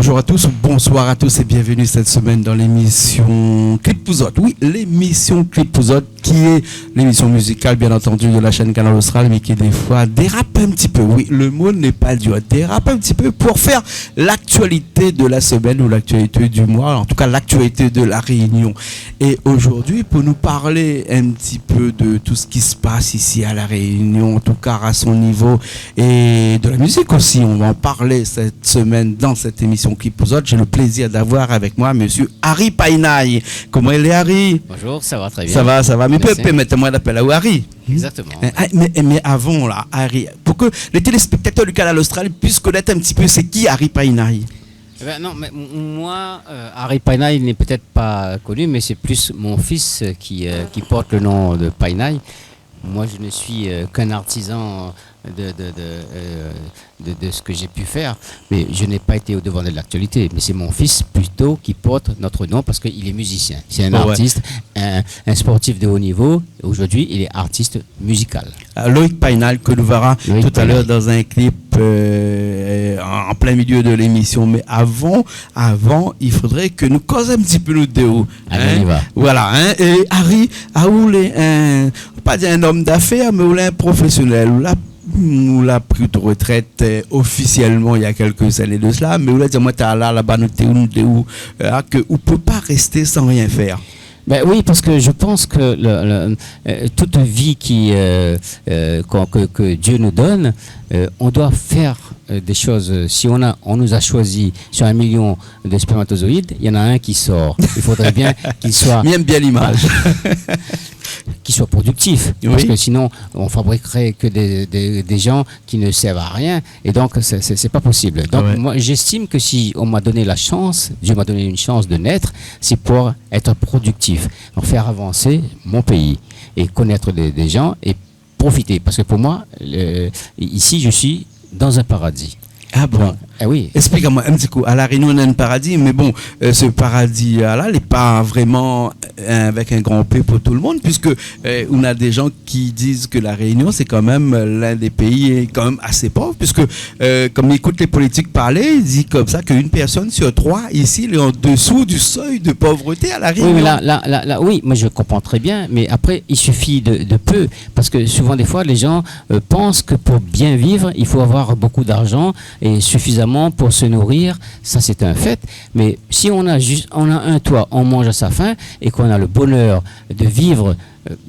Bonjour à tous, bonsoir à tous et bienvenue cette semaine dans l'émission Clip Pouzotte. Oui, l'émission Clip Pouzotte qui est l'émission musicale bien entendu de la chaîne Canal Austral mais qui des fois dérape un petit peu. Oui, le mot n'est pas dur, dérape un petit peu pour faire l'actualité de la semaine ou l'actualité du mois, en tout cas l'actualité de la Réunion. Et aujourd'hui pour nous parler un petit peu de tout ce qui se passe ici à la Réunion, en tout cas à son niveau et de la musique aussi, on va en parler cette semaine dans cette émission Clip Pouzotte. J'ai le plaisir d'avoir avec moi monsieur Harry Painaille. Comment il est, Harry? Bonjour, ça va très bien. Ça va. Mais permettez-moi d'appeler à Harry. Exactement. Mais avant là, Harry, pour que les téléspectateurs du Canal Austral puissent connaître un petit peu c'est qui Harry Painaille. Non, mais moi, Harry Painaille n'est peut-être pas connu, mais c'est plus mon fils qui porte le nom de Painaille. Moi, je ne suis qu'un artisan de ce que j'ai pu faire, mais je n'ai pas été au devant de l'actualité. Mais c'est mon fils plutôt qui porte notre nom parce qu'il est musicien. C'est un artiste, un sportif de haut niveau. Aujourd'hui, il est artiste musical. Loïc Painaille, que nous verrons tout à l'heure dans un clip en plein milieu de l'émission. Mais avant, il faudrait que nous causions un petit peu nous deux. Allez, on y va. Voilà. Et Harry, pas dire un homme d'affaires, mais un professionnel. Ou l'a pris de retraite officiellement il y a quelques années de cela, mais on l'a dit moi t'as là-bas nous que on peut pas rester sans rien faire. Ben oui, parce que je pense que toute vie que Dieu nous donne, on doit faire des choses. Si on nous a choisi sur 1 million de spermatozoïdes, il y en a un qui sort. Il faudrait bien qu'il soit... J'aime bien l'image. Qui soit productif, oui. Parce que sinon on fabriquerait que des gens qui ne servent à rien, et donc c'est pas possible. Donc moi j'estime que si on m'a donné la chance, Dieu m'a donné une chance de naître, c'est pour être productif, donc faire avancer mon pays et connaître des gens et profiter, parce que pour moi ici je suis dans un paradis. Ah bon? Donc, oui. Explique-moi un petit coup. À la Réunion, on a un paradis, mais bon, ce paradis-là, il n'est pas vraiment avec un grand P pour tout le monde, puisque on a des gens qui disent que la Réunion, c'est quand même l'un des pays quand même assez pauvre, puisque comme on écoute les politiques parler, ils disent comme ça qu'une personne sur 3 ici, elle est en dessous du seuil de pauvreté à la Réunion. Oui, mais oui, moi je comprends très bien, mais après, il suffit de peu, parce que souvent, des fois, les gens pensent que pour bien vivre, il faut avoir beaucoup d'argent et suffisamment pour se nourrir, ça c'est un fait. Mais si on a un toit, on mange à sa faim et qu'on a le bonheur de vivre,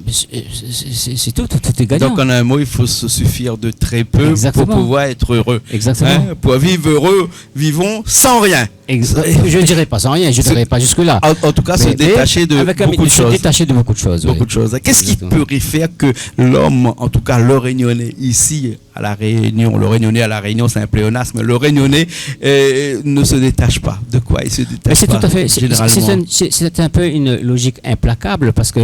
c'est tout est gagnant. Donc en un mot, il faut se suffire de très peu. Exactement. Pour pouvoir être heureux. Exactement. Pour vivre heureux, vivons sans rien. Je ne dirais pas sans rien, je ne dirais pas jusque-là. En tout cas, se détacher de beaucoup de choses. Se détacher de beaucoup de choses. Beaucoup de choses. Qu'est-ce qui peut faire que l'homme, en tout cas le Réunionnais ici à la Réunion, le Réunionnais à la Réunion, c'est un pléonasme, le Réunionnais ne se détache pas. De quoi il se détache pas? Tout à fait. C'est un peu une logique implacable parce que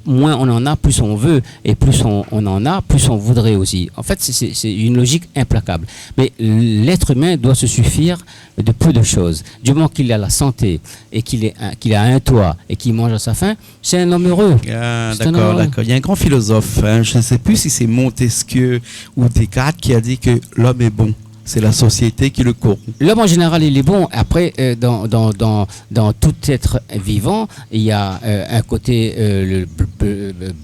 moins on en a, plus on veut, et plus on en a, plus on voudrait aussi. En fait, c'est une logique implacable. Mais l'être humain doit se suffire de peu de choses. Du moment qu'il a la santé et qu'il a un toit et qu'il mange à sa faim, c'est un homme heureux. Ah, d'accord. Il y a un grand philosophe, je ne sais plus si c'est Montesquieu ou Descartes qui a dit que l'homme est bon. C'est la société qui le corrompt. L'homme en général, il est bon. Après, dans tout être vivant, il y a un côté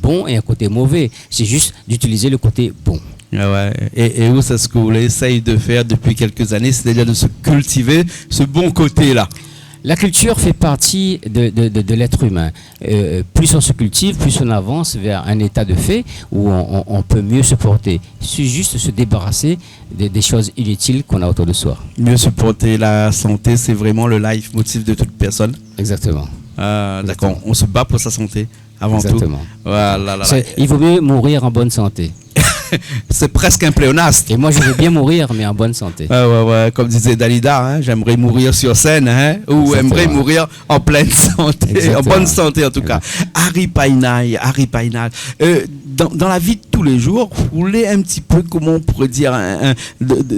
bon et un côté mauvais. C'est juste d'utiliser le côté bon. Ouais. Et où c'est ce que vous essayez de faire depuis quelques années, c'est-à-dire de se cultiver ce bon côté-là. La culture fait partie de l'être humain. Plus on se cultive, plus on avance vers un état de fait où on peut mieux se porter. C'est juste se débarrasser des choses inutiles qu'on a autour de soi. Mieux se porter, la santé, c'est vraiment le leitmotiv de toute personne. Exactement. D'accord, on se bat pour sa santé avant tout. Voilà. Il vaut mieux mourir en bonne santé. C'est presque un pléonasme. Et moi, je veux bien mourir, mais en bonne santé. Ouais. Comme disait Dalida, j'aimerais mourir sur scène, ou j'aimerais mourir en pleine santé, exactement. En bonne santé en tout cas. Harry Painaille. Dans la vie de tous les jours, vous voulez un petit peu, comment on pourrait dire,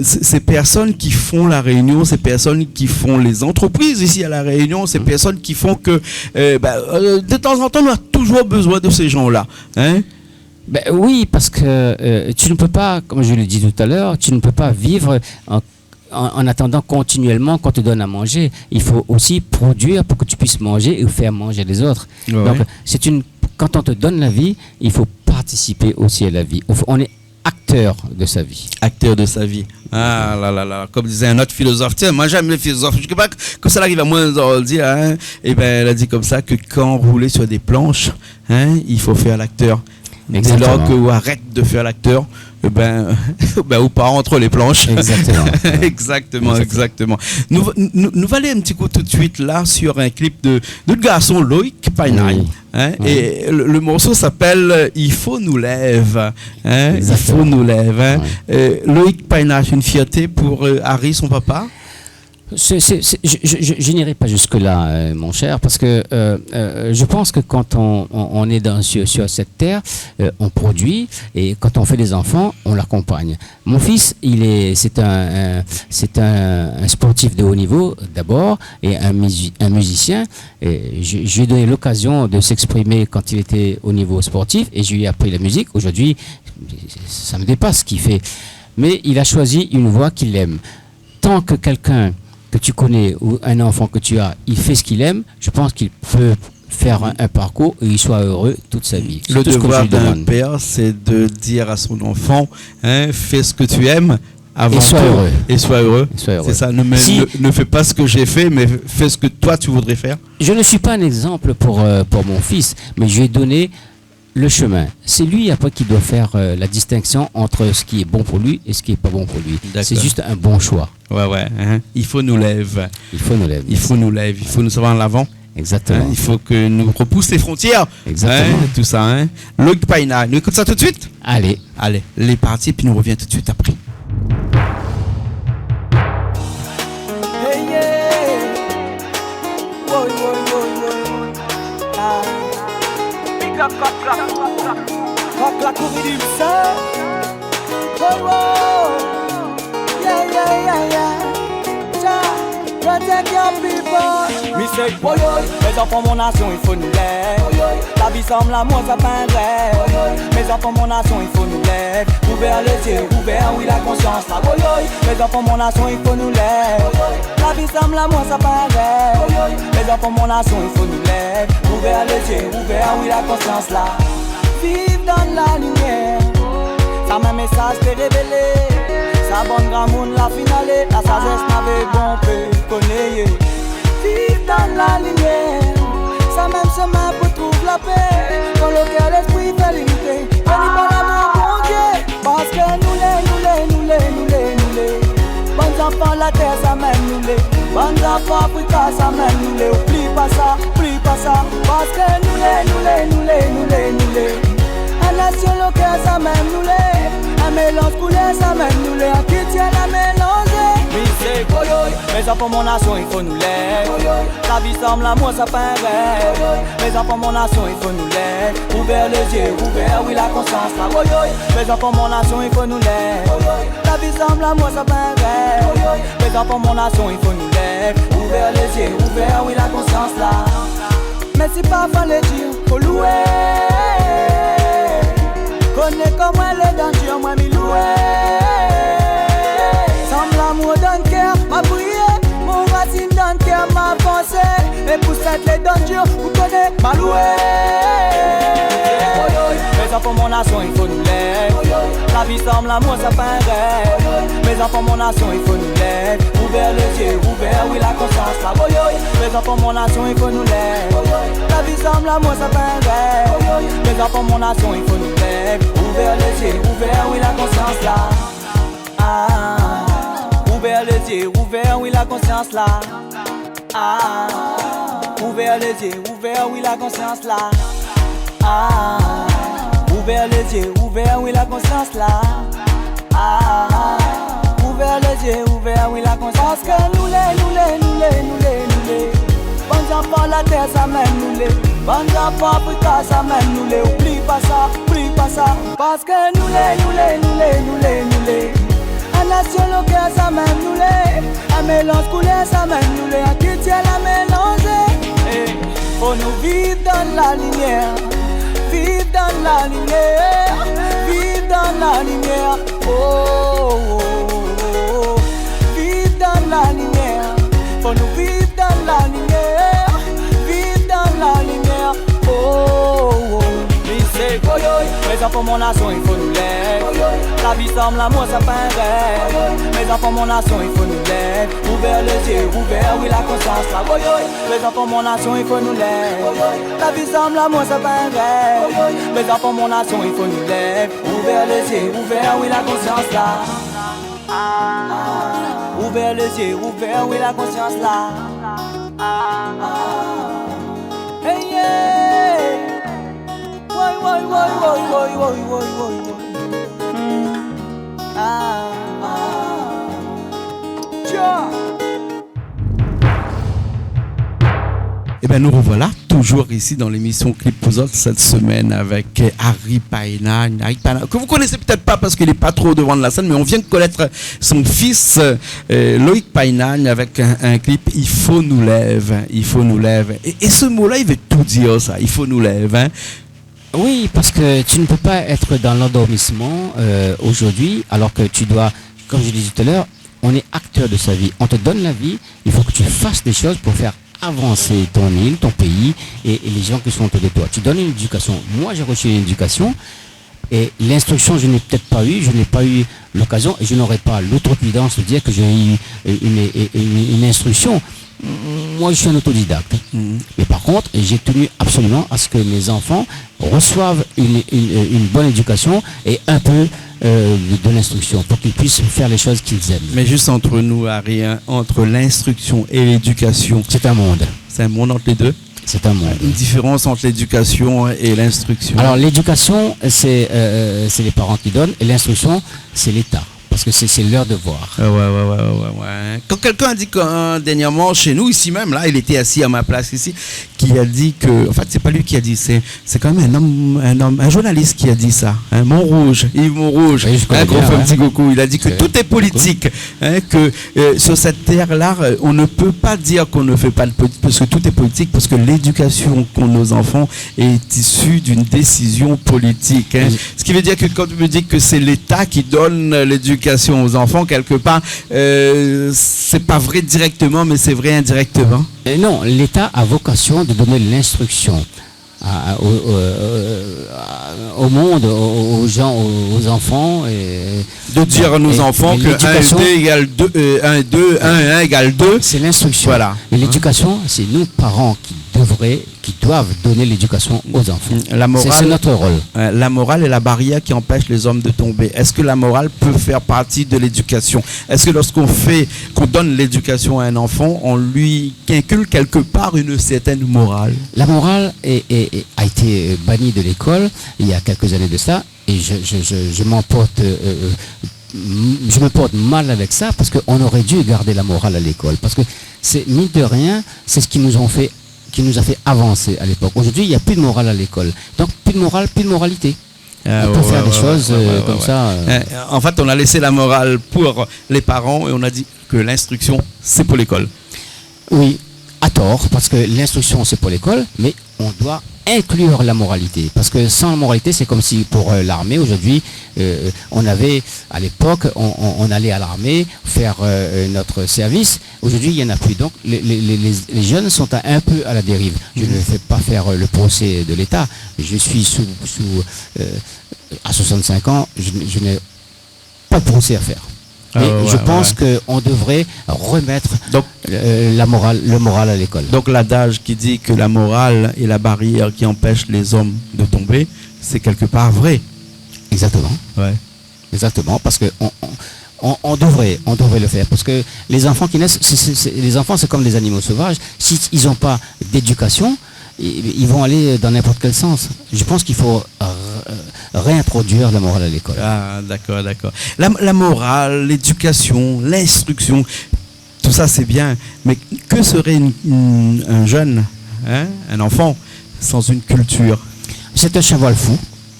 ces personnes qui font la Réunion, ces personnes qui font les entreprises ici à la Réunion, ces personnes qui font que, de temps en temps, on a toujours besoin de ces gens-là. Oui, parce que tu ne peux pas, comme je l'ai dit tout à l'heure, tu ne peux pas vivre en attendant continuellement qu'on te donne à manger, il faut aussi produire pour que tu puisses manger et faire manger les autres. Ouais. Donc, quand on te donne la vie, il faut participer aussi à la vie. On est acteur de sa vie. Acteur de sa vie. Ah là là là, comme disait un autre philosophe, tiens, moi j'aime les philosophes, je ne sais pas que ça arrive à moi de dire, hein, et ben elle a dit comme ça que quand rouler sur des planches, hein, il faut faire l'acteur. Dès lors que vous arrêtez de faire l'acteur, ou pas entre les planches. Exactement. Exactement. Nous allons aller un petit coup tout de suite là sur un clip de notre garçon Loïc Painaille. Oui. Hein, et le morceau s'appelle Il faut nous lève. Hein, il faut nous lève. Hein. Loïc Painaille, une fierté pour Harry, son papa. Je n'irai pas jusque-là, mon cher, parce que je pense que quand on est sur cette terre, on produit, et quand on fait des enfants, on l'accompagne. Mon fils, c'est un sportif de haut niveau d'abord, et un musicien. Je lui ai donné l'occasion de s'exprimer quand il était au niveau sportif, et je lui ai appris la musique. Aujourd'hui, ça me dépasse ce qu'il fait. Mais il a choisi une voie qu'il aime. Tant que quelqu'un que tu connais ou un enfant que tu as, il fait ce qu'il aime, je pense qu'il peut faire un parcours et il soit heureux toute sa vie. Le devoir d'un père, c'est de dire à son enfant, hein, fais ce que tu aimes avant et sois heureux. Et sois heureux. C'est ça, ne fais pas ce que j'ai fait, mais fais ce que toi tu voudrais faire. Je ne suis pas un exemple pour mon fils, mais je lui ai donné le chemin. C'est lui après qui doit faire la distinction entre ce qui est bon pour lui et ce qui est pas bon pour lui. C'est juste un bon choix. Ouais. Hein? Il faut nous lève. Il faut nous lève. Il faut nous lève. Il faut nous savoir en l'avant. Exactement. Hein? Il faut que nous repousse les frontières. Exactement. Hein? Tout ça. Hein? Loïc Painaille. Nous écoute ça tout de suite. Allez, les parties puis nous revient tout de suite après. Hey yeah. Woy. Clap, clap, ouvre du sang. Yeah. Protect your people. Me say, mes enfants, mon nation, il faut nous lève. La vie semble l'amour, ça pas un rêve. Mes enfants, mon nation, il faut nous lève. Ouvert les yeux, ouvert, oui, la conscience là. Mes enfants, mon nation, il faut nous lève. La vie semble l'amour, ça pas un rêve. Mes enfants, mon nation, il faut nous lève. Ouvert les yeux, ouvert, oui, la conscience là. Vive dans la lumière. Ça m'a message te révélé. Sa bonne grand monde la finale. La sagesse n'avait bon peu connaît. Vive dans la lumière. Ça même chemin pour trouver la paix. Dans le cœur l'esprit fait l'unité. Béni par l'amour bon Dieu. Parce que nous les. Bonnes enfants la terre ça même nous les. Bonnes enfants Africa ça même nous les. Oublie pas ça. Parce que nous les. Un nation locale ça même nous les. Un mélange couleur ça même nous les. Un qui tient la mélanger. Mes enfants mon nation il faut nous lève. La vie semble l'amour ça pas un rêve. Mes enfants mon nation il faut nous lève. Ouvert les yeux, ouvert oui la conscience là. Mes enfants mon nation il faut nous lève. La vie semble l'amour ça pas un rêve. Mes enfants mon nation il faut nous lève. Ouvert les yeux, ouvert oui la conscience là. Mais si pas fallait dire, faut louer. Connais comment les dangers, moi m'y louer. Semble l'amour dans le cœur, m'a prié. Mon racine dans le cœur, m'a pensé. Et pour cette les dangers, vous connaissez, m'a loué. Mes enfants, mon nation, il faut nous lève. La vie semble l'amour, ça pas un rêve. Mes enfants, mon nation, il faut nous lève. Ouvert les yeux, ouvert, oui, la conscience, là. Mes enfants, mon nation, il faut nous lève. La vie semble l'amour, ça pas un rêve. Mes enfants, mon nation, il faut nous lève. Ouvert les yeux, ouvert, oui, la conscience, là. Ouvert les yeux, ouvert, oui, la conscience, là. Ouvert les yeux, ouvert, oui, la conscience, là. Ouvert les yeux, ouvert, oui, la conscience, là. Ouvert les yeux, ouvert, oui, la conscience. Parce que nous les. Bonnes enfants, la terre, ça mène nous les. Bonnes enfants, Africa, ça mène nous les. Oublie pas ça. Parce que nous les. Un nation locale, ça mène nous les. Un mélange couleur, ça mène nous les. Un qui tient la mélanger. Faut nous vivre dans la lumière. Vive dans la lumière. Oh. Vive dans la lumière. Faut nous vivre dans la lumière. Vivre dans la lumière. Oh, oh. C'est mes enfants, mon nation, il faut nous lève. La vie semble l'amour, ça fait un rêve. Mes enfants, mon nation, il faut nous lève. Ouvert les yeux, ouvert, oui, la conscience là. Mes enfants, mon nation, il faut nous lève. La vie semble l'amour, ça fait un rêve. Mes enfants, mon nation, il faut nous lève. Ouvert les yeux, ouvert, oui, la conscience là. Ouvert les yeux, ouvert, oui, la conscience là. Hey, yeah. Why, Eh bien, nous revoilà toujours ici dans l'émission Clip Puzzle cette semaine avec Harry Paina, que vous connaissez peut-être pas parce qu'il n'est pas trop devant de la scène, mais on vient de connaître son fils Loïc Paina avec un clip Il faut nous lève, il faut nous lève. Et ce mot-là, il veut tout dire ça, il faut nous lève. Hein. Oui, parce que tu ne peux pas être dans l'endormissement aujourd'hui, alors que tu dois, comme je disais tout à l'heure, on est acteur de sa vie. On te donne la vie, il faut que tu fasses des choses pour faire avancer ton île, ton pays et les gens qui sont autour de toi. Tu donnes une éducation. Moi, j'ai reçu une éducation et l'instruction, je n'ai peut-être pas eu, je n'ai pas eu l'occasion et je n'aurais pas l'outrecuidance de dire que j'ai eu une instruction. Moi, je suis un autodidacte. Mais par contre, j'ai tenu absolument à ce que mes enfants reçoivent une bonne éducation et un peu de l'instruction pour qu'ils puissent faire les choses qu'ils aiment. Mais juste entre nous, Harry, hein, entre l'instruction et l'éducation, c'est un monde. C'est un monde entre les deux. C'est un monde. Une différence entre l'éducation et l'instruction. Alors, l'éducation, c'est les parents qui donnent et l'instruction, c'est l'État. Parce que c'est leur devoir. Ouais. Quand quelqu'un a dit dernièrement chez nous ici même, là, il était assis à ma place ici, qui a dit que, en fait, c'est pas lui qui a dit, c'est quand même un journaliste qui a dit ça. Hein, Montrouge, Yves Montrouge, un gros petit coucou. Il a dit que tout est politique, hein, que sur cette terre-là, on ne peut pas dire qu'on ne fait pas de politique, parce que tout est politique, parce que l'éducation qu'ont nos enfants est issue d'une décision politique. Hein. Ce qui veut dire que quand tu me dis que c'est l'État qui donne l'éducation aux enfants, quelque part, c'est pas vrai directement, mais c'est vrai indirectement. Non, l'État a vocation de donner l'instruction au monde, aux gens, aux enfants. Et, de dire à nos enfants que 1 égale 2, 1 égale 2. C'est l'instruction. Voilà. Et l'éducation, c'est nous, parents, qui doivent donner l'éducation aux enfants. C'est notre rôle. La morale est la barrière qui empêche les hommes de tomber. Est-ce que la morale peut faire partie de l'éducation? Est-ce que lorsqu'on donne l'éducation à un enfant, on lui inculque quelque part une certaine morale? La morale a été bannie de l'école il y a quelques années de ça, et je me porte mal avec ça, parce qu'on aurait dû garder la morale à l'école, parce que c'est mine de rien, c'est ce qui nous a fait avancer à l'époque. Aujourd'hui, il n'y a plus de morale à l'école. Donc, plus de morale, plus de moralité. On peut faire des choses comme ça. En fait, on a laissé la morale pour les parents et on a dit que l'instruction, c'est pour l'école. Oui, à tort, parce que l'instruction, c'est pour l'école, mais on doit inclure la moralité, parce que sans la moralité, c'est comme si pour l'armée aujourd'hui, on avait à l'époque, on allait à l'armée faire notre service. Aujourd'hui, il n'y en a plus. Donc les jeunes sont un peu à la dérive. Je ne fais pas faire le procès de l'État. Je suis à 65 ans, je n'ai pas de procès à faire. Mais je pense qu'on devrait remettre le moral à l'école. Donc l'adage qui dit que la morale est la barrière qui empêche les hommes de tomber, c'est quelque part vrai. Exactement. Ouais. Exactement, parce que on devrait le faire, parce que les enfants qui naissent, les enfants c'est comme les animaux sauvages. S'ils n'ont pas d'éducation, ils vont aller dans n'importe quel sens. Je pense qu'il faut réintroduire la morale à l'école. Ah, d'accord. La morale, l'éducation, l'instruction, tout ça c'est bien, mais que serait un jeune, hein, un enfant, sans une culture? C'est un cheval fou.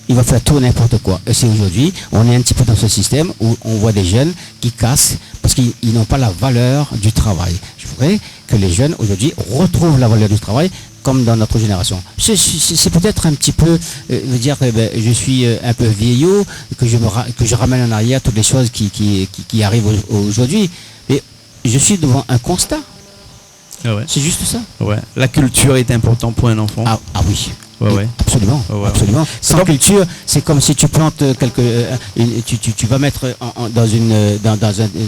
Il va faire tout n'importe quoi. Et c'est aujourd'hui, on est un petit peu dans ce système où on voit des jeunes qui cassent parce qu'ils n'ont pas la valeur du travail. Je voudrais que les jeunes aujourd'hui retrouvent la valeur du travail comme dans notre génération. C'est peut-être un petit peu dire que je suis un peu vieillot, que je ramène en arrière toutes les choses qui arrivent aujourd'hui. Mais je suis devant un constat. Ah ouais. C'est juste ça. Ouais. La culture est importante pour un enfant. Ah oui. Ouais, ouais. Absolument, Ouais, ouais. absolument. Sans culture, c'est comme si tu plantes tu vas mettre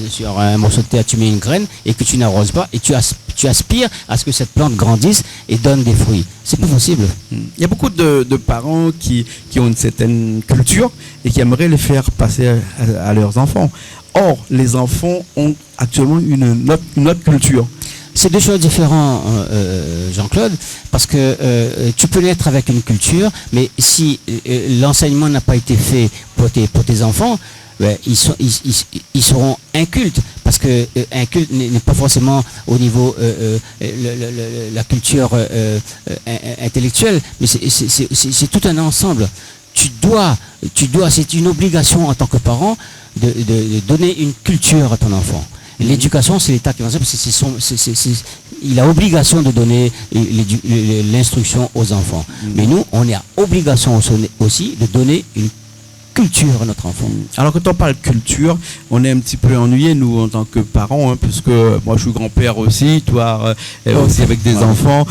sur un morceau de terre, tu mets une graine et que tu n'arroses pas et tu aspires à ce que cette plante grandisse et donne des fruits. C'est pas possible. Il y a beaucoup de parents qui ont une certaine culture et qui aimeraient les faire passer à leurs enfants. Or, les enfants ont actuellement une autre culture. C'est deux choses différentes, Jean-Claude, parce que tu peux naître avec une culture, mais si l'enseignement n'a pas été fait pour tes enfants, ils seront incultes, parce que inculte n'est pas forcément au niveau la culture intellectuelle, mais c'est tout un ensemble. Tu dois, c'est une obligation en tant que parent de donner une culture à ton enfant. L'éducation, c'est l'État qui va faire, parce que il a obligation de donner l'instruction aux enfants. Mais nous, on est à obligation aussi de donner une culture à notre enfant. Alors quand on parle culture, on est un petit peu ennuyé nous en tant que parents, puisque moi je suis grand-père aussi, toi aussi avec des enfants.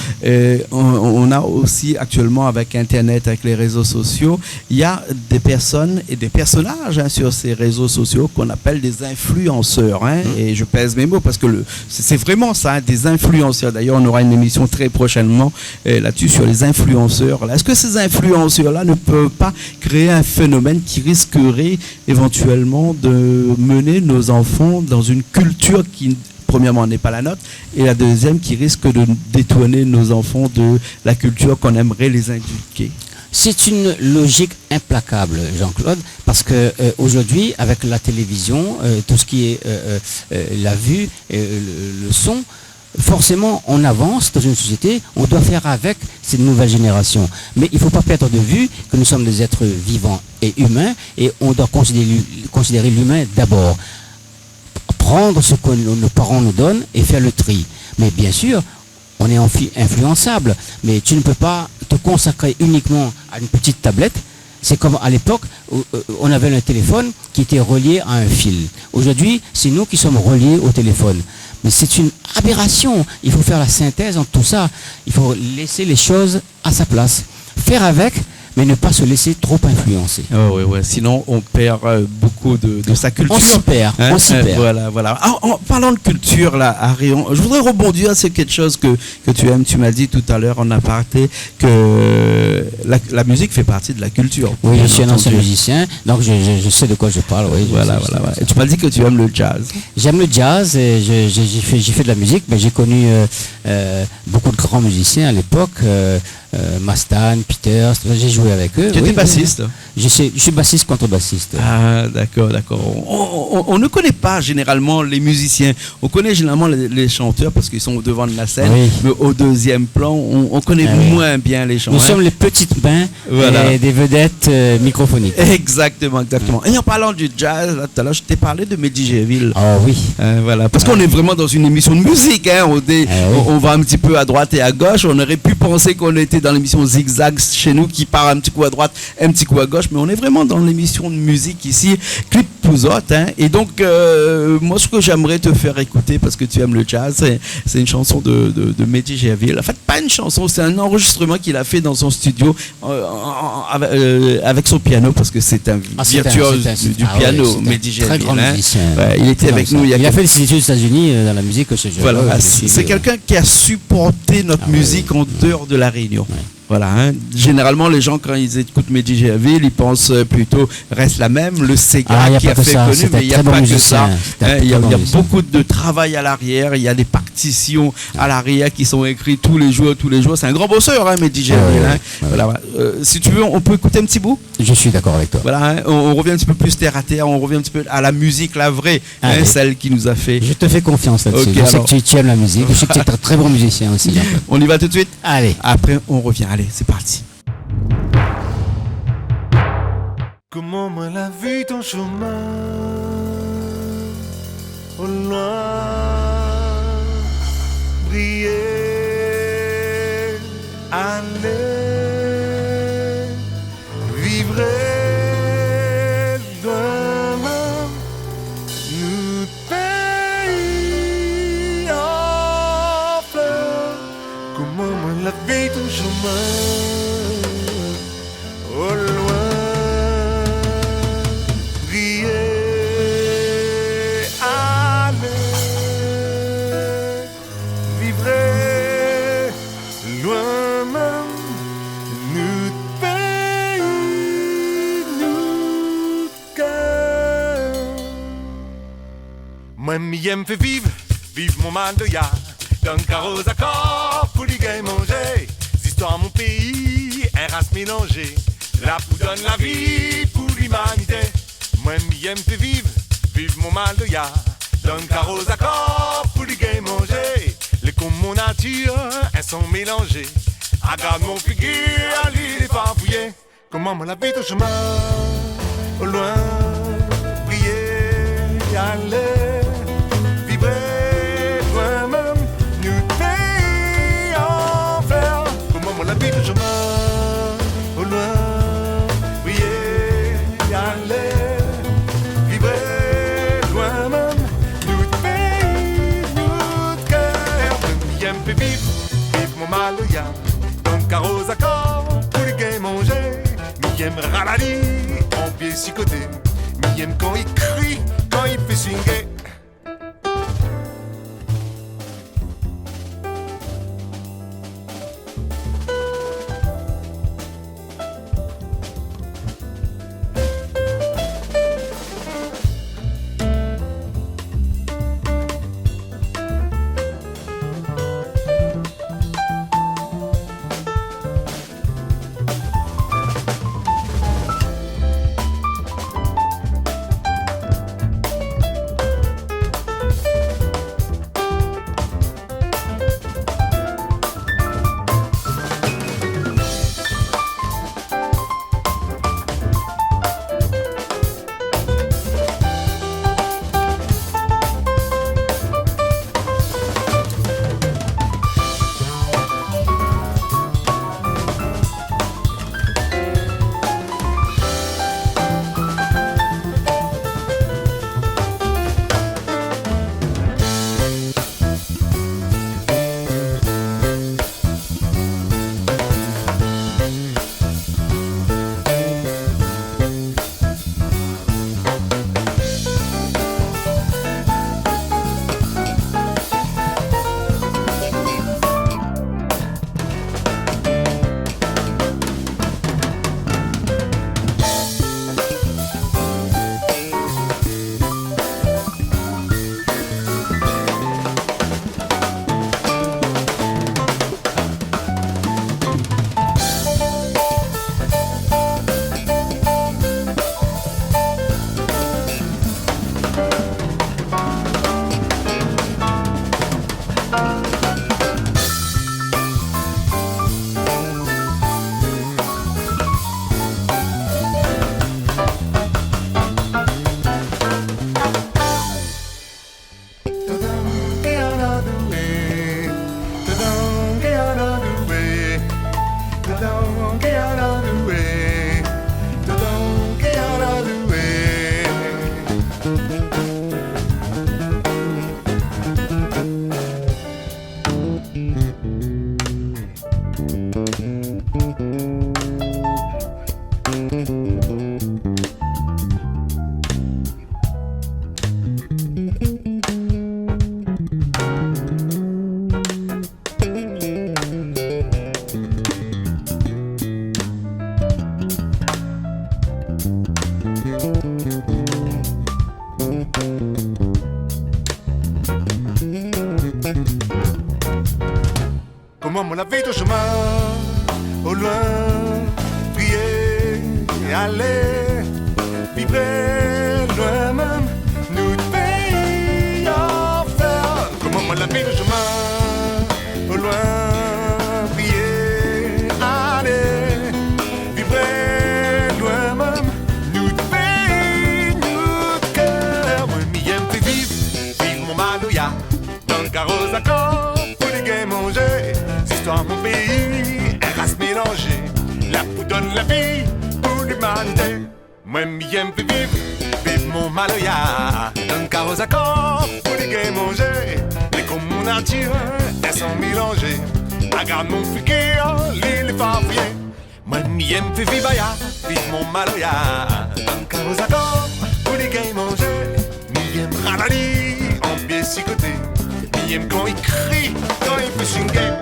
On a aussi actuellement avec Internet, avec les réseaux sociaux, il y a des personnes et des personnages sur ces réseaux sociaux qu'on appelle des influenceurs. Et je pèse mes mots parce que c'est vraiment ça, des influenceurs. D'ailleurs, on aura une émission très prochainement là-dessus sur les influenceurs. Est-ce que ces influenceurs-là ne peuvent pas créer un phénomène qui risquerait éventuellement de mener nos enfants dans une culture qui, premièrement, n'est pas la nôtre, et la deuxième qui risque de détourner nos enfants de la culture qu'on aimerait les inculquer? C'est une logique implacable, Jean-Claude, parce que aujourd'hui, avec la télévision, tout ce qui est la vue, le son, forcément, on avance dans une société, on doit faire avec cette nouvelle génération. Mais il ne faut pas perdre de vue que nous sommes des êtres vivants et humains, et on doit considérer l'humain d'abord. Prendre ce que nos parents nous donnent et faire le tri. Mais bien sûr, on est influençable, mais tu ne peux pas te consacrer uniquement à une petite tablette. C'est comme à l'époque où on avait un téléphone qui était relié à un fil. Aujourd'hui, c'est nous qui sommes reliés au téléphone. Mais c'est une aberration. Il faut faire la synthèse entre tout ça. Il faut laisser les choses à sa place. Faire avec, mais ne pas se laisser trop influencer. Ouais. Sinon, on perd beaucoup de sa culture. On s'y perd. On s'y perd. Voilà. En parlant de culture, là, Arion, je voudrais rebondir sur quelque chose que tu aimes. Tu m'as dit tout à l'heure en aparté que la musique fait partie de la culture. Oui, je suis un ancien musicien, donc je sais de quoi je parle. Oui, voilà. Et tu m'as dit que tu aimes le jazz. J'aime le jazz, et j'ai fait de la musique, mais j'ai connu beaucoup de grands musiciens à l'époque. Mastan, Peters, j'ai joué avec eux. Tu étais bassiste? Je suis bassiste, contrebassiste. Ah, d'accord. On ne connaît pas généralement les musiciens. On connaît généralement les chanteurs parce qu'ils sont au devant de la scène. Oui. Mais au deuxième plan, on connaît moins bien les chanteurs. Nous sommes les petites mains des vedettes microphoniques. Exactement. Et en parlant du jazz, là, tout à l'heure, je t'ai parlé de Mehdi Gerville. Ah oui. Voilà. Parce qu'on est vraiment dans une émission de musique. On va un petit peu à droite et à gauche. On aurait pu penser qu'on était dans l'émission Zigzag chez nous qui part un petit coup à droite, un petit coup à gauche, mais on est vraiment dans l'émission de musique ici, Clip Pouzotte. Et donc, moi, ce que j'aimerais te faire écouter, parce que tu aimes le jazz, c'est une chanson de Mehdi Gerville. En fait, pas une chanson, c'est un enregistrement qu'il a fait dans son studio avec son piano, parce que c'est un virtuose du piano, Mehdi Gerville. Très grand musicien. Il était avec nous. Il a fait des études aux États-Unis dans la musique. Voilà, c'est quelqu'un qui a supporté notre musique en dehors de la Réunion. Ouais. Voilà, Généralement, les gens, quand ils écoutent Mehdi Gerville, ils pensent plutôt reste la même, le Sega qui a fait connu, mais il n'y a pas que ça. Il y a beaucoup de travail à l'arrière, il y a des partitions à l'arrière qui sont écrites tous les jours. C'est un grand bosseur, Mehdi Gerville. Voilà. Si tu veux, on peut écouter un petit bout? Je suis d'accord avec toi. Voilà, on revient un petit peu plus terre à terre, on revient un petit peu à la musique, la vraie, celle qui nous a fait. Je te fais confiance là-dessus. Okay, je sais que tu aimes la musique, je sais que tu es un très bon musicien aussi. On y va tout de suite? Allez. Après, on revient. Allez, c'est parti. Comment moi la vu ton chemin au loin briller, aller, vivre demain, nous pays Moi, m'aime fait vivre mon mal de ya. D'un carreau accord pour les gars manger. Histoire mon pays, un race mélangée. La pou donne la vie pour l'humanité. Moi, m'aime fait vivre mon mal de ya. D'un carreau accord pour les gars manger. Les comme mon nature, elles sont mélangées. Regarde mon figure, l'île est farfouillée. Comment me la vie au chemin, au loin, briller, aller, vibrer, toi-même, nous pays en faire. Comment me la vie au chemin, au loin, briller, aller, vibrer, toi-même, nous pays, nous cœur. J'aime vivre mon mal de ya. Carreaux accords pour les gains manger. M'aime ralali en pied si côté. M'aime quand il crie, quand il fait swinguer. Comment mon la vie au chemin, au loin, prier et aller, vibrer loin même, nous pays en faire. Comment mon la vie au chemin, au loin, prier, aller, vibrer loin même, nous pays, nous cœur. Moi, m'y aime fait vivre, vivre mon maloya, dans le carrosse d'accord, pour les gains manger. Histoire mon pays, un race mélangée. La pou donne la vie pour l'humanité. Moi, m'y aime fait vivre, vivre mon maloya. Dans le carrosse accord, pour les gains manger. Les comme mon nature, elles sont mélangées. Regarde mon figure, l'île est farfouillée. Moi, m'y aime fait vivre, vivre mon maloya. Dans le carrosse accord, pour les gains manger. M'y aime ralali, en pied si côté. M'y aime quand il crie, quand il fait swinguer.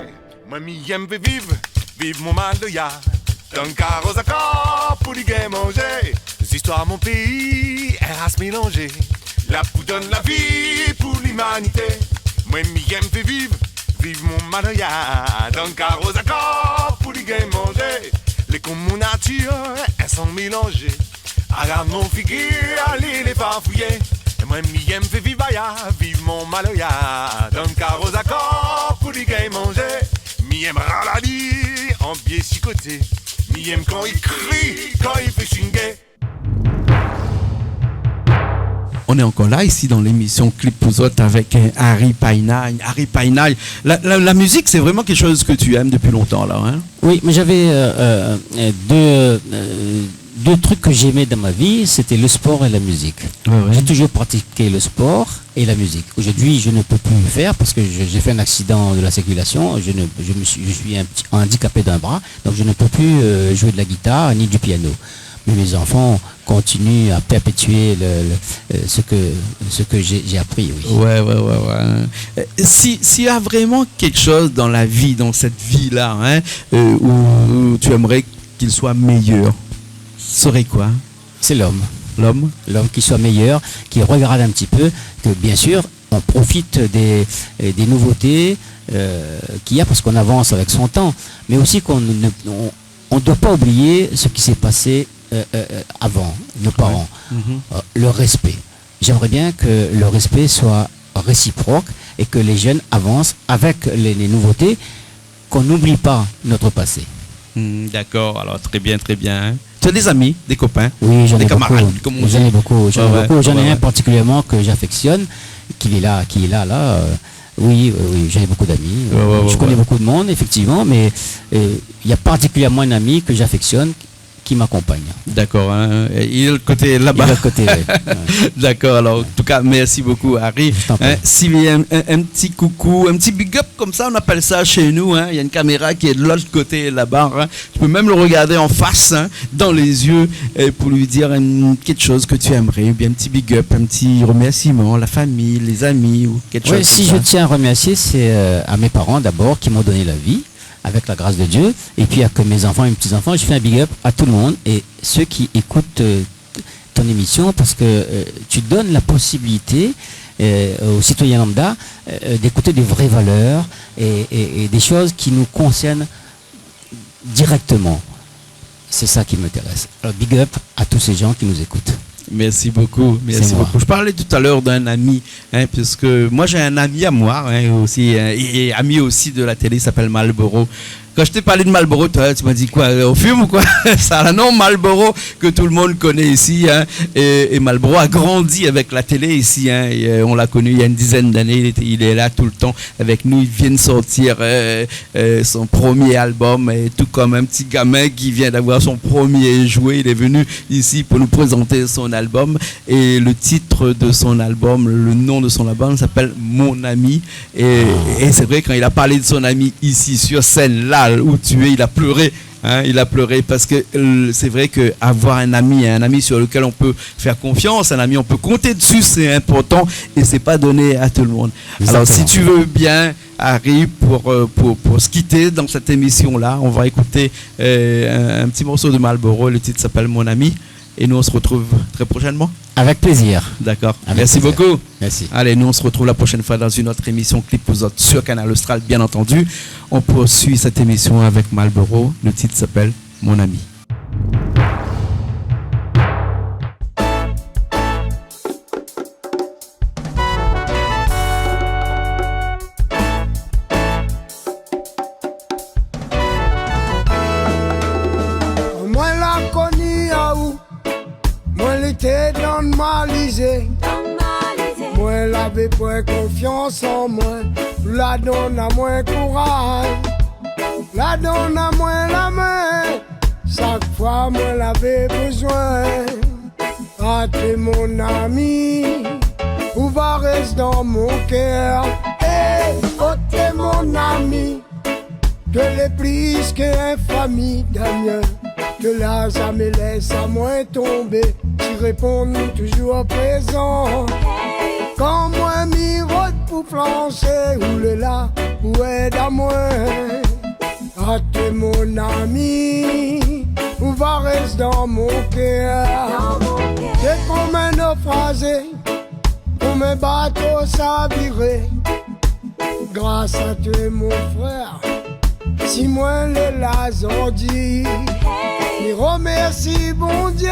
Moi, m'y aime fait vivre, vivre mon mal de ya. Dans le carrosse accord, pour les gains manger. Histoires mon pays, un race mélangée. La pou donne la vie pour l'humanité. Moi, m'aime fait vivre mon manoya. Dans le carreau d'accord pour les gains manger. Les comme mon nature, elles sont mélangées. Regarde mon figure, allez les farfouiller. Et moi, m'aime fait vivre mon manoya. Dans le carreau d'accord pour les gains manger. M'aime ralali en biais si côté. M'aime quand il crie, quand il fait swinguer. On est encore là, ici, dans l'émission Clip Pouzotte avec Harry Painaille. Harry Painaille, la musique, c'est vraiment quelque chose que tu aimes depuis longtemps, là, hein? Oui, mais j'avais deux trucs que j'aimais dans ma vie, c'était le sport et la musique. Ouais. J'ai toujours pratiqué le sport et la musique. Aujourd'hui, je ne peux plus le faire parce que j'ai fait un accident de la circulation. Je suis un petit handicapé d'un bras, donc je ne peux plus jouer de la guitare ni du piano. Mais mes enfants continuent à perpétuer ce que j'ai appris. Oui. Ouais. S'il y a vraiment quelque chose dans la vie, dans cette vie-là, hein, où tu aimerais qu'il soit meilleur, serait quoi? C'est l'homme. L'homme Qui soit meilleur, qui regarde un petit peu, que bien sûr, on profite des nouveautés qu'il y a parce qu'on avance avec son temps, mais aussi qu'on ne doit pas oublier ce qui s'est passé avant, nos parents. Le respect. J'aimerais bien que le respect soit réciproque et que les jeunes avancent avec les nouveautés, qu'on n'oublie pas notre passé. D'accord, alors très bien. Hein. Tu as des amis, des copains? Oui, j'en ai des camarades, beaucoup. comme on J'en ai dit. beaucoup. J'en ai un particulièrement que j'affectionne, qui est là. Oui, j'ai beaucoup d'amis. Je connais beaucoup de monde, effectivement, mais il y a particulièrement un ami que j'affectionne qui m'accompagne. D'accord, hein. Il est le côté là-bas. Il est de côté, ouais. D'accord, alors en tout cas, merci beaucoup Harry. S'il y a un petit coucou, un petit big up comme ça, on appelle ça chez nous, hein. Il y a une caméra qui est de l'autre côté là-bas, hein. Tu peux même le regarder en face, hein, dans les yeux, pour lui dire quelque chose que tu aimerais, ou bien un petit big up, un petit remerciement, la famille, les amis, ou quelque chose. Si je tiens à remercier, c'est à mes parents d'abord qui m'ont donné la vie, avec la grâce de Dieu, et puis à mes enfants et mes petits-enfants. Je fais un big up à tout le monde et ceux qui écoutent ton émission, parce que tu donnes la possibilité aux citoyens lambda d'écouter des vraies valeurs et des choses qui nous concernent directement. C'est ça qui m'intéresse. Alors big up à tous ces gens qui nous écoutent. Merci beaucoup. Je parlais tout à l'heure d'un ami, hein, puisque moi j'ai un ami à moi, hein, aussi, et ami aussi de la télé, il s'appelle Malboro. Quand je t'ai parlé de Marlboro, toi, tu m'as dit quoi, on fume ou quoi? Ça a un nom Marlboro que tout le monde connaît ici, hein, et Marlboro a grandi avec la télé ici, hein, et on l'a connu il y a une dizaine d'années, il est là tout le temps avec nous, il vient de sortir son premier album, et tout comme un petit gamin qui vient d'avoir son premier jouet, il est venu ici pour nous présenter son album, et le titre de son album, le nom de son album s'appelle Mon Ami, et c'est vrai, quand il a parlé de son ami ici sur scène, là où tu es, il a pleuré, hein, il a pleuré parce que c'est vrai que avoir un ami sur lequel on peut faire confiance, un ami on peut compter dessus, c'est important et c'est pas donné à tout le monde. Exactement. Alors si tu veux bien, Harry, pour se quitter dans cette émission là, on va écouter un petit morceau de Marlboro, le titre s'appelle Mon Ami, et nous on se retrouve très prochainement. Avec plaisir. D'accord. Merci beaucoup. Merci. Allez, nous on se retrouve la prochaine fois dans une autre émission Clip Pouzotte sur Canal Austral, bien entendu. On poursuit cette émission avec Marlboro. Le titre s'appelle Mon Ami. Moi la connu à où? Moi l'étais dans Malisé. Moi l'avais point confiance en moi. La donne à moi courage. La donne à moi la main. Chaque fois moi l'avais besoin. Ah t'es mon ami. Où va rester dans mon cœur. Hey, oh t'es mon ami. Que les plus qu'infamie Damien. Que là jamais laisse à moi tomber. Tu réponds toujours présent. Quand moi m'y rote pour flancher, ou le là pour aider à moi. Ah t'es mon ami, où va rester dans mon cœur. T'es comme un naufragé mes bateaux s'avirer. Grâce à toi mon frère, si moi les lazardis. Et remercie bon Dieu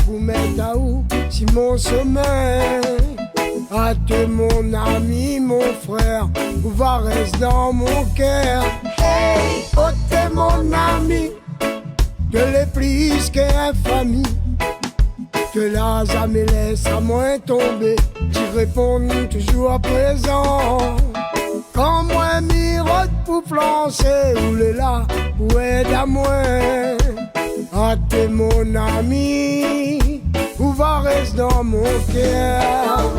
pour mettre à où si mon sommeil. À toi mon ami, mon frère, où va rester dans mon cœur. Hey, oh t'es mon ami, que les plus qu'une famille. Que la jamais laisse à moins tomber, tu réponds toujours à présent. Quand moi mirote pour flancher, où le là, où est à moi. Ah t'es mon ami, où va rester dans mon cœur.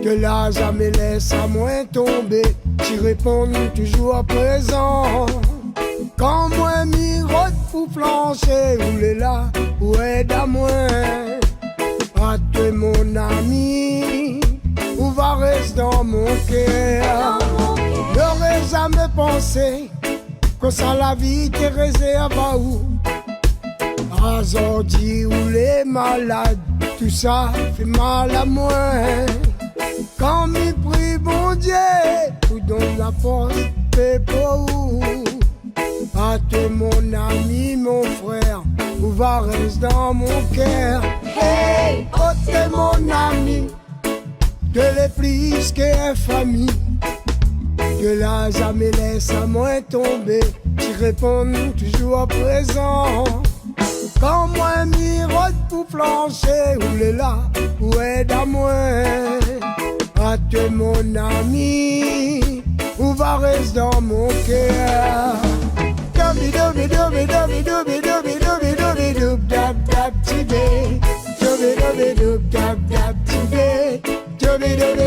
Que la jamais laisse à moins tomber, tu réponds toujours à présent. Quand moi mirote pour flancher, où est là, où est à moi. À toi mon ami, où va rester dans mon cœur. N'aurais jamais pensé que ça la vie t'est réservée à où. Aujourd'hui où les malades, tout ça fait mal à moi. Quand m'y prie bon Dieu, où donne la force, fait pour où. À toi mon ami, mon frère, où va rester dans mon cœur. Hey, oh t'es mon ami, que les plus qu'une famille. Que la jamais laisse à moins tomber, tu réponds toujours à présent. Quand moi mirote pour flancher, où le là, où est à moi. À toi mon ami, où va rester dans mon cœur. Dobi dobi dobi dobi dobi dobi dobi dobi dobi dab dab tibé. Dobi dobi dobi dab dab tibé. Dobi dobi